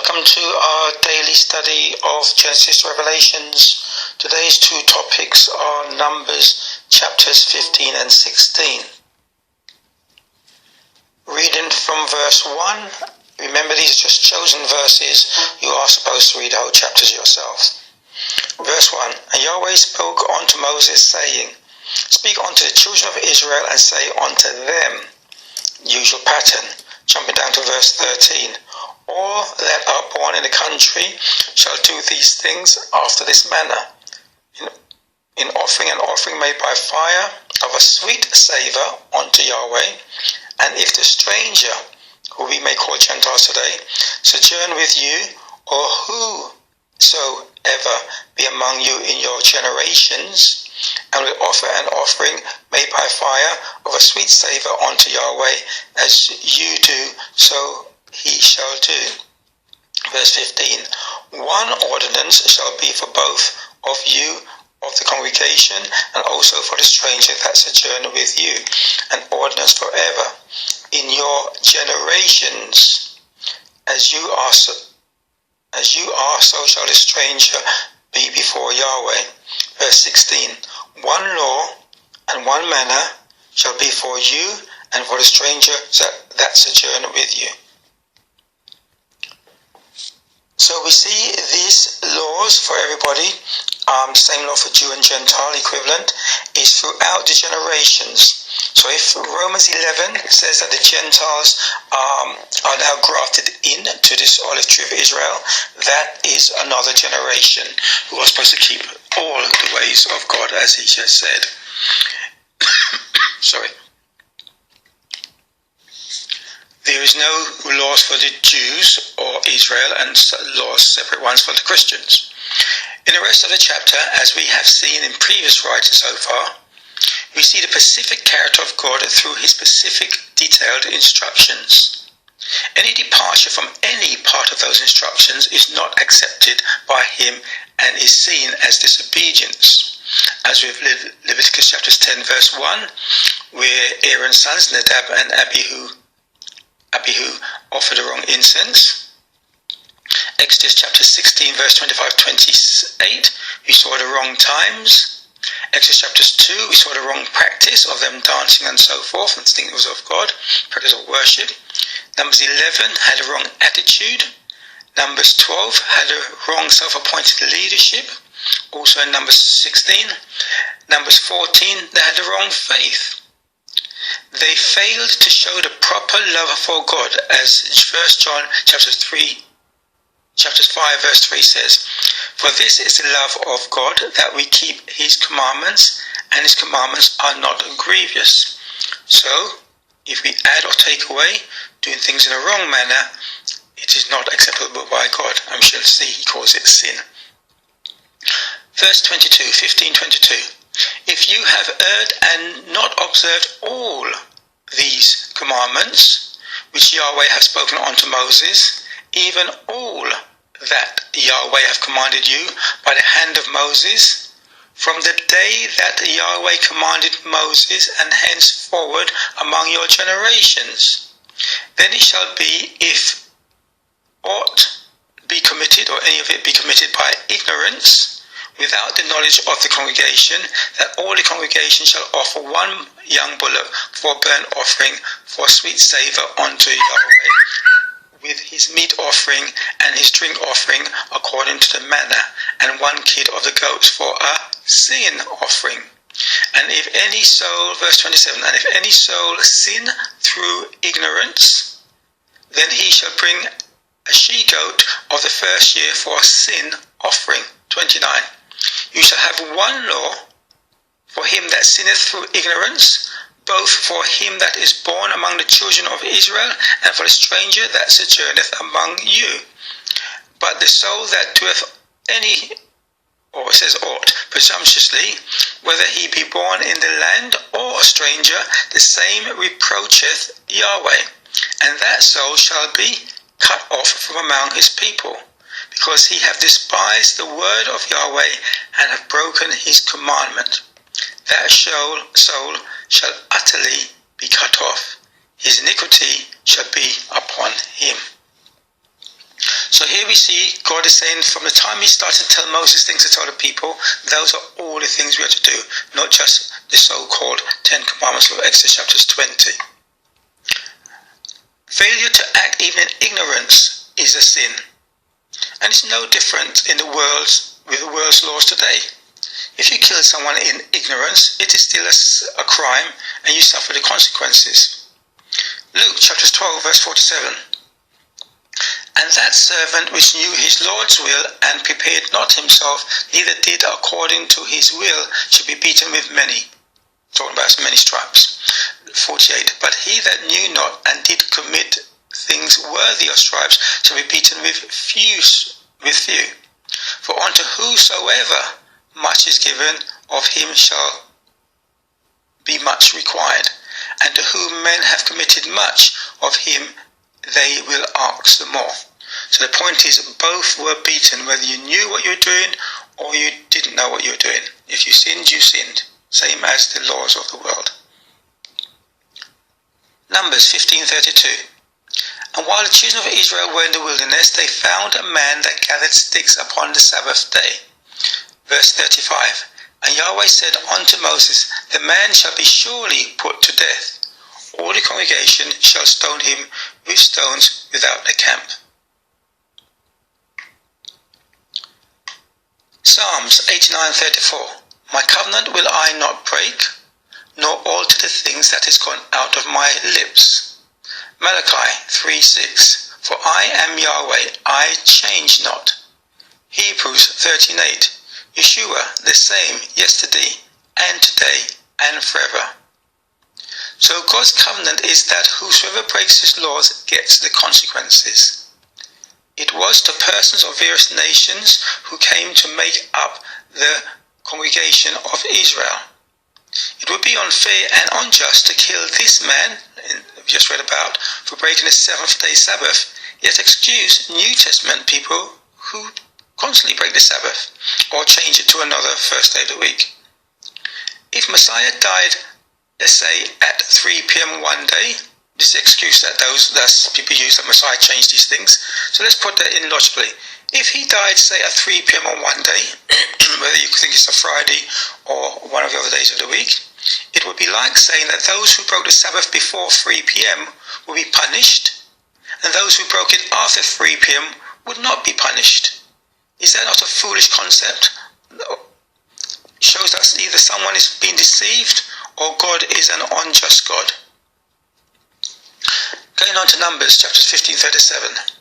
Welcome to our daily study of Genesis to Revelations. Today's two topics are Numbers chapters 15 and 16. Reading from verse 1. Remember, these are just chosen verses. You are supposed to read the whole chapters yourself. Verse 1. And Yahweh spoke unto Moses, saying, Speak unto the children of Israel, and say unto them, usual pattern. Jumping down to verse 13. All that are born in the country shall do these things after this manner. In offering an offering made by fire of a sweet savour unto Yahweh. And if the stranger, who we may call Gentiles today, sojourn with you, or whosoever be among you in your generations, and will offer an offering made by fire of a sweet savour unto Yahweh, as you do, so he shall do. Verse 15. One ordinance shall be for both of you of the congregation, and also for the stranger that sojourn with you, an ordinance forever in your generations. As you are, so shall the stranger be before Yahweh. Verse 16. One law and one manner shall be for you and for the stranger that sojourn with you. So we see these laws for everybody, same law for Jew and Gentile equivalent, is throughout the generations. So if Romans 11 says that the Gentiles are now grafted into this olive tree of Israel, that is another generation who are supposed to keep all the ways of God, as he just said. Sorry. There is no laws for the Jews or Israel, and laws, separate ones for the Christians. In the rest of the chapter, as we have seen in previous writings so far, we see the specific character of God through his specific detailed instructions. Any departure from any part of those instructions is not accepted by him and is seen as disobedience. As with Leviticus chapters 10 verse 1, where Aaron's sons Nadab and Abihu offered the wrong incense. Exodus chapter 16 verse 25-28, we saw the wrong times. Exodus chapters 2, we saw the wrong practice of them dancing and so forth, and thinking it was of God, practice of worship. Numbers 11 had a wrong attitude. Numbers 12 had a wrong self-appointed leadership. Also in Numbers 16. Numbers 14, they had the wrong faith. They failed to show the proper love for God, as 1 John chapters 5 verse 3 says, For this is the love of God, that we keep his commandments, and his commandments are not grievous. So, if we add or take away, doing things in a wrong manner, it is not acceptable by God, and we shall see he calls it sin. Verse 15:22. If you have erred and not observed all these commandments, which Yahweh hath spoken unto Moses, even all that Yahweh hath commanded you by the hand of Moses, from the day that Yahweh commanded Moses, and henceforward among your generations, then it shall be, if aught be committed, or any of it be committed by ignorance, without the knowledge of the congregation, that all the congregation shall offer one young bullock for burnt offering, for sweet savour unto Yahweh, with his meat offering and his drink offering according to the manner, and one kid of the goats for a sin offering. And if any soul, verse 27, and if any soul sin through ignorance, then he shall bring a she-goat of the first year for a sin offering. 29. You shall have one law for him that sinneth through ignorance, both for him that is born among the children of Israel, and for the stranger that sojourneth among you. But the soul that doeth any, or it says ought, presumptuously, whether he be born in the land or a stranger, the same reproacheth Yahweh, and that soul shall be cut off from among his people, because he hath despised the word of Yahweh, and hath broken his commandment. That soul shall utterly be cut off. His iniquity shall be upon him. So here we see God is saying from the time he started to tell Moses things to tell the people, those are all the things we have to do, not just the so-called 10 Commandments of Exodus chapters 20. Failure to act even in ignorance is a sin. And it's no different with the world's laws today. If you kill someone in ignorance, it is still a crime and you suffer the consequences. Luke chapter 12 verse 47. And that servant which knew his Lord's will and prepared not himself, neither did according to his will, should be beaten with many. Talking about many stripes. 48. But he that knew not and did commit things worthy of stripes shall be beaten with few. For unto whosoever much is given, of him shall be much required. And to whom men have committed much, of him they will ask the more. So the point is, both were beaten, whether you knew what you were doing or you didn't know what you were doing. If you sinned, you sinned. Same as the laws of the world. Numbers 15:32. And while the children of Israel were in the wilderness, they found a man that gathered sticks upon the Sabbath day. Verse 35. And Yahweh said unto Moses, the man shall be surely put to death. All the congregation shall stone him with stones without the camp. Psalms 89:34. My covenant will I not break, nor alter the things that is gone out of my lips. Malachi 3:6. For I am Yahweh, I change not. Hebrews 13:8. Yeshua the same yesterday and today and forever. So God's covenant is that whosoever breaks his laws gets the consequences. It was the persons of various nations who came to make up the congregation of Israel. It would be unfair and unjust to kill this man, we just read about, for breaking the seventh-day Sabbath, yet excuse New Testament people who constantly break the Sabbath or change it to another first day of the week. If Messiah died, let's say, at 3 p.m. one day, this is the excuse that people use, that Messiah changed these things. So let's put that in logically. If he died, say, at 3 p.m. on one day, whether you think it's a Friday or one of the other days of the week, it would be like saying that those who broke the Sabbath before 3 p.m. will be punished, and those who broke it after 3 p.m. would not be punished. Is that not a foolish concept? It shows that either someone is being deceived or God is an unjust God. Going on to Numbers chapter 15:37.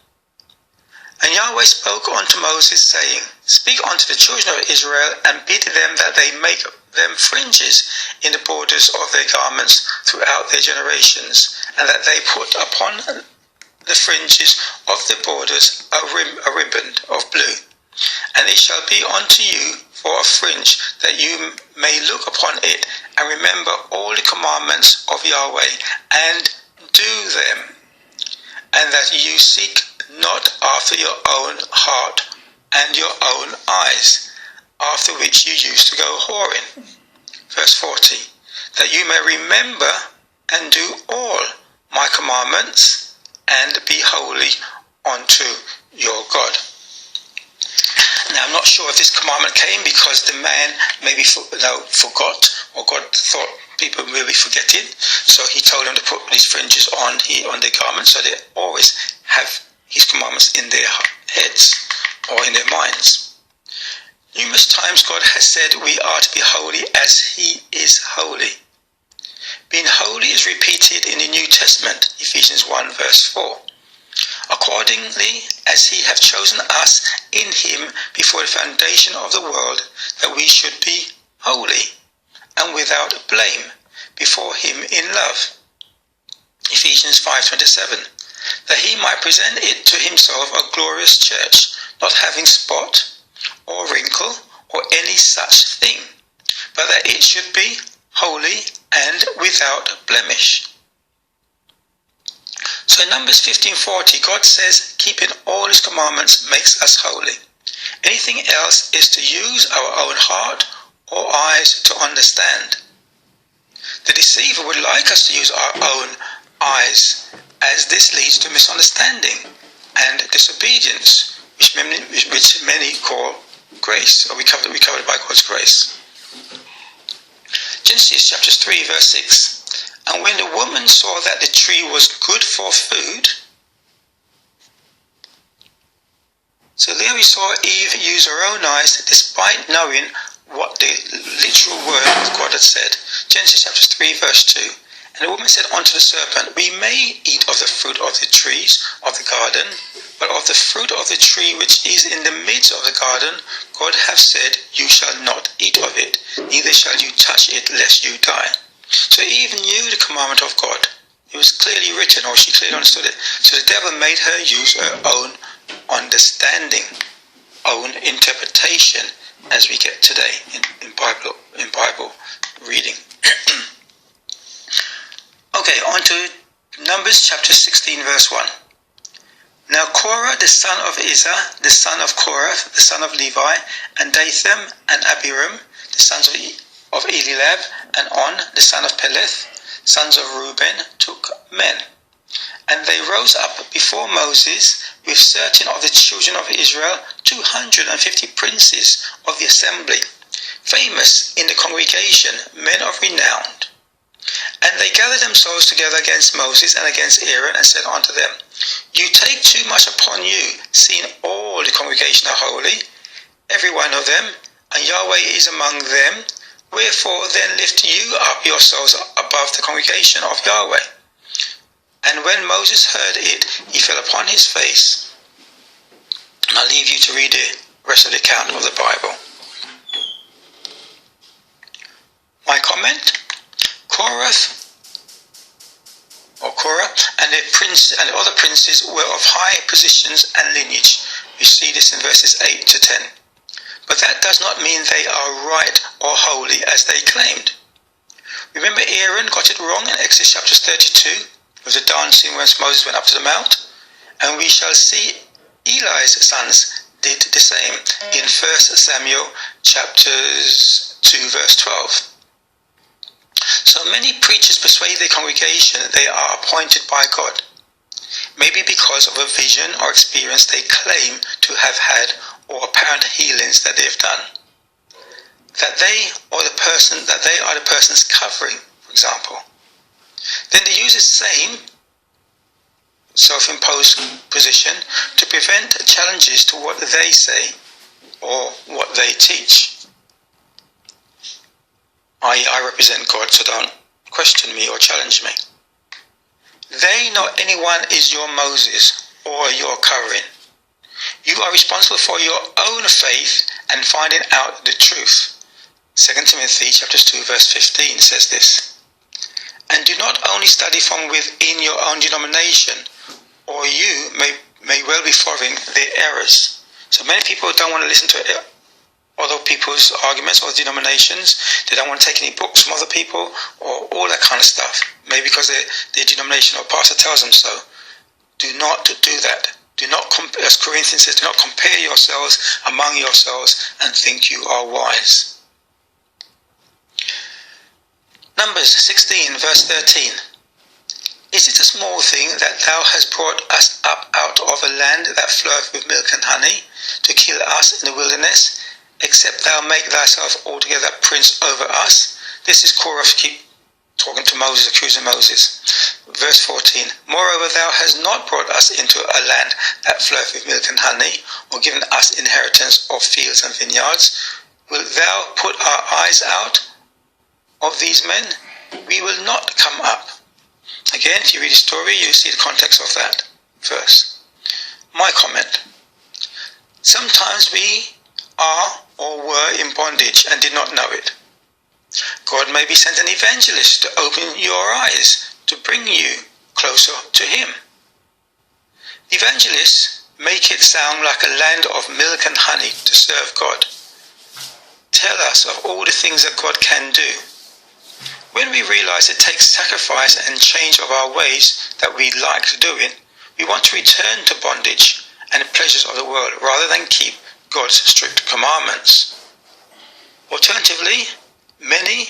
And Yahweh spoke unto Moses, saying, Speak unto the children of Israel, and bid them that they make them fringes in the borders of their garments throughout their generations, and that they put upon the fringes of the borders a ribbon of blue. And it shall be unto you for a fringe, that you may look upon it, and remember all the commandments of Yahweh, and do them, and that you seek not after your own heart and your own eyes, after which you used to go whoring. Verse 40. That you may remember and do all my commandments, and be holy unto your God. Now, I'm not sure if this commandment came because the man maybe forgot, or God thought people will be forgetting, so he told them to put these fringes on their garments, so they always have his commandments in their heads or in their minds. Numerous times God has said we are to be holy as he is holy. Being holy is repeated in the New Testament, Ephesians 1 verse 4. Accordingly, as he hath chosen us in him before the foundation of the world, that we should be holy and without blame before him in love. Ephesians 5:27. That he might present it to himself a glorious church, not having spot or wrinkle or any such thing, but that it should be holy and without blemish. So in Numbers 15:40, God says, keeping all his commandments makes us holy. Anything else is to use our own heart or eyes to understand. The deceiver would like us to use our own eyes, as this leads to misunderstanding and disobedience, which many call grace, or we covered by God's grace. Genesis chapter 3 verse 6. And when the woman saw that the tree was good for food, so there we saw Eve use her own eyes despite knowing what the literal word of God had said. Genesis chapter 3 verse 2. And the woman said unto the serpent, We may eat of the fruit of the trees of the garden, but of the fruit of the tree which is in the midst of the garden, God hath said, You shall not eat of it, neither shall you touch it, lest you die. So Eve knew the commandment of God. It was clearly written, or she clearly understood it. So the devil made her use her own understanding, own interpretation, as we get today in Bible reading. Okay, on to Numbers chapter 16 verse 1. Now Korah the son of Izhar, the son of Korath, the son of Levi, and Dathan and Abiram, the sons of Eliab, and On, the son of Peleth, sons of Reuben, took men. And they rose up before Moses with certain of the children of Israel, 250 princes of the assembly, famous in the congregation, men of renown. And they gathered themselves together against Moses and against Aaron, and said unto them, You take too much upon you, seeing all the congregation are holy, every one of them, and Yahweh is among them. Wherefore then lift you up yourselves above the congregation of Yahweh. And when Moses heard it, he fell upon his face. And I'll leave you to read the rest of the account of the Bible. My comment? Korah and the other princes were of high positions and lineage. We see this in verses 8 to 10. But that does not mean they are right or holy as they claimed. Remember Aaron got it wrong in Exodus chapter 32 with the dancing when Moses went up to the mount? And we shall see Eli's sons did the same in 1 Samuel chapters 2 verse 12. So many preachers persuade their congregation that they are appointed by God, maybe because of a vision or experience they claim to have had, or apparent healings that they have done. That they are the person's covering, for example. Then they use the same self-imposed position to prevent challenges to what they say or what they teach. I represent God, so don't question me or challenge me. They, not anyone, is your Moses or your covering. You are responsible for your own faith and finding out the truth. 2 Timothy chapter 2 verse 15 says this. And do not only study from within your own denomination, or you may well be following their errors. So many people don't want to listen to other people's arguments or denominations. They don't want to take any books from other people or all that kind of stuff. Maybe because their denomination or pastor tells them so. Do not do that. Do not, as Corinthians says, do not compare yourselves among yourselves and think you are wise. Numbers 16 verse 13. Is it a small thing that thou hast brought us up out of a land that floweth with milk and honey, to kill us in the wilderness, except thou make thyself altogether prince over us? This is Korah keep talking to Moses, accusing Moses. Verse 14. Moreover, thou hast not brought us into a land that floweth with milk and honey, or given us inheritance of fields and vineyards. Wilt thou put our eyes out of these men? We will not come up. Again, if you read the story, you see the context of that verse. My comment. Sometimes we are or were in bondage and did not know it. God maybe sent an evangelist to open your eyes, to bring you closer to Him. Evangelists make it sound like a land of milk and honey to serve God. Tell us of all the things that God can do. When we realize it takes sacrifice and change of our ways that we like doing, we want to return to bondage and the pleasures of the world rather than keep God's strict commandments. Alternatively, many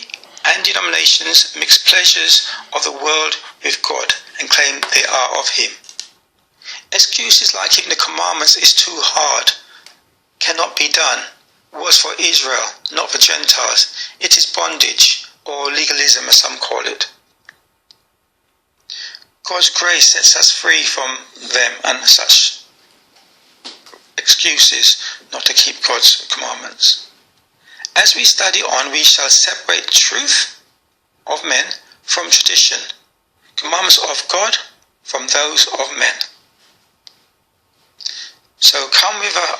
and denominations mix pleasures of the world with God and claim they are of Him. Excuses like keeping the commandments is too hard, cannot be done, was for Israel, not for Gentiles. It is bondage, or legalism as some call it. God's grace sets us free from them and such excuses not to keep God's commandments. As we study on, we shall separate truth of men from tradition, commandments of God from those of men. So come with a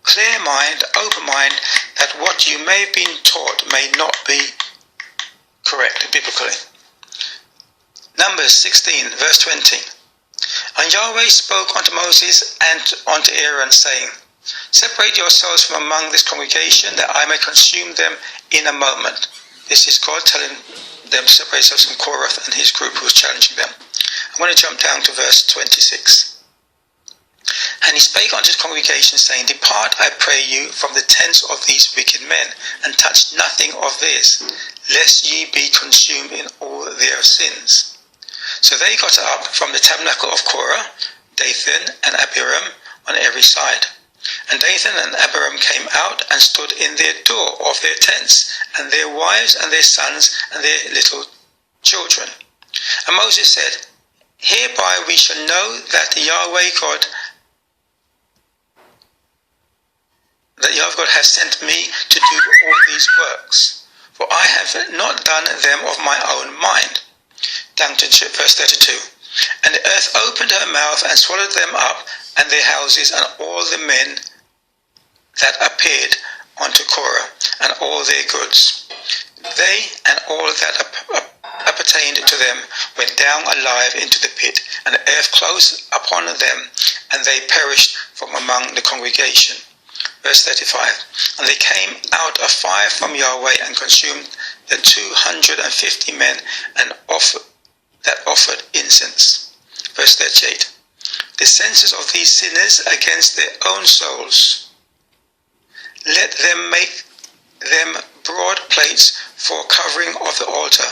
clear mind, open mind, that what you may have been taught may not be correct biblically. Numbers 16, verse 20. And Yahweh spoke unto Moses and unto Aaron, saying, Separate yourselves from among this congregation, that I may consume them in a moment. This is God telling them to separate themselves from Korah and his group who was challenging them. I'm going to jump down to verse 26. And he spake unto the congregation, saying, Depart, I pray you, from the tents of these wicked men, and touch nothing of theirs, lest ye be consumed in all their sins. So they got up from the tabernacle of Korah, Dathan and Abiram on every side. And Dathan and Abiram came out and stood in their door of their tents, and their wives and their sons and their little children. And Moses said, Hereby we shall know that Yahweh God has sent me to do all these works, for I have not done them of my own mind. Down to verse 32. And the earth opened her mouth and swallowed them up, and their houses, and all the men that appeared unto Korah, and all their goods. They and all that appertained to them went down alive into the pit, and the earth closed upon them, and they perished from among the congregation. Verse 35. And they came out of fire from Yahweh, and consumed the 250 men and offered incense. Verse 38. The senses of these sinners against their own souls, let them make them broad plates for covering of the altar,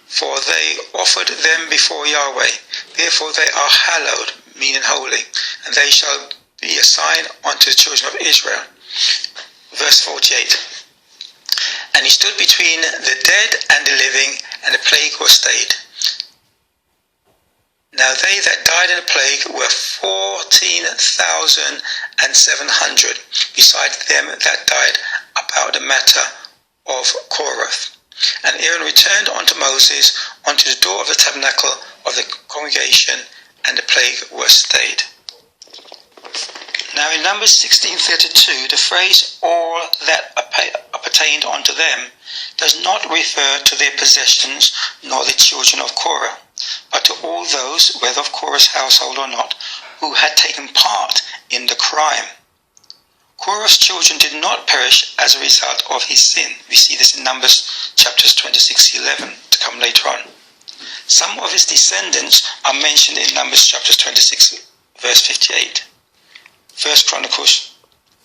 for they offered them before Yahweh. Therefore they are hallowed, meaning holy, and they shall be a sign unto the children of Israel. Verse 48. And he stood between the dead and the living, and the plague was stayed. Now they that died in the plague were 14,700, beside them that died about the matter of Korah. And Aaron returned unto Moses unto the door of the tabernacle of the congregation, and the plague was stayed. Now in Numbers 16:32, the phrase all that appertained unto them does not refer to their possessions nor the children of Korah, but to all those, whether of Korah's household or not, who had taken part in the crime. Korah's children did not perish as a result of his sin. We see this in Numbers chapters 26-11 to come later on. Some of his descendants are mentioned in Numbers chapters 26 verse 58, 1 Chronicles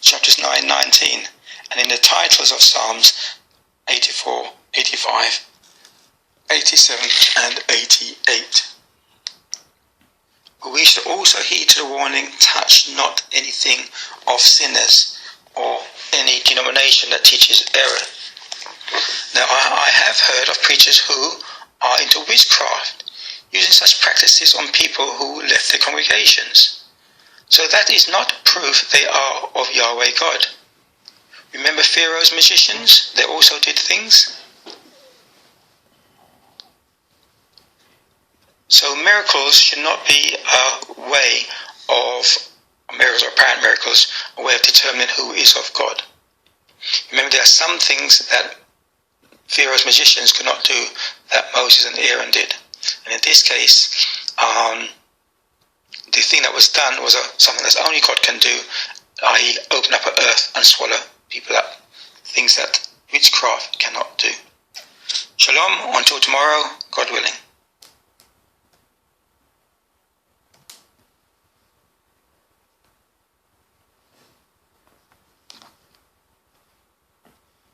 chapters 9-19, and in the titles of Psalms 84, 85, 87 and 88. But we should also heed to the warning, touch not anything of sinners or any denomination that teaches error. Now I have heard of preachers who are into witchcraft, using such practices on people who left their congregations. So that is not proof they are of Yahweh God. Remember Pharaoh's magicians? They also did things. So miracles should not be a way of, miracles or apparent miracles, a way of determining who is of God. Remember, there are some things that Pharaoh's magicians could not do that Moses and Aaron did. And in this case, the thing that was done was something that only God can do, i.e. open up an earth and swallow people up. Things that witchcraft cannot do. Shalom, until tomorrow, God willing.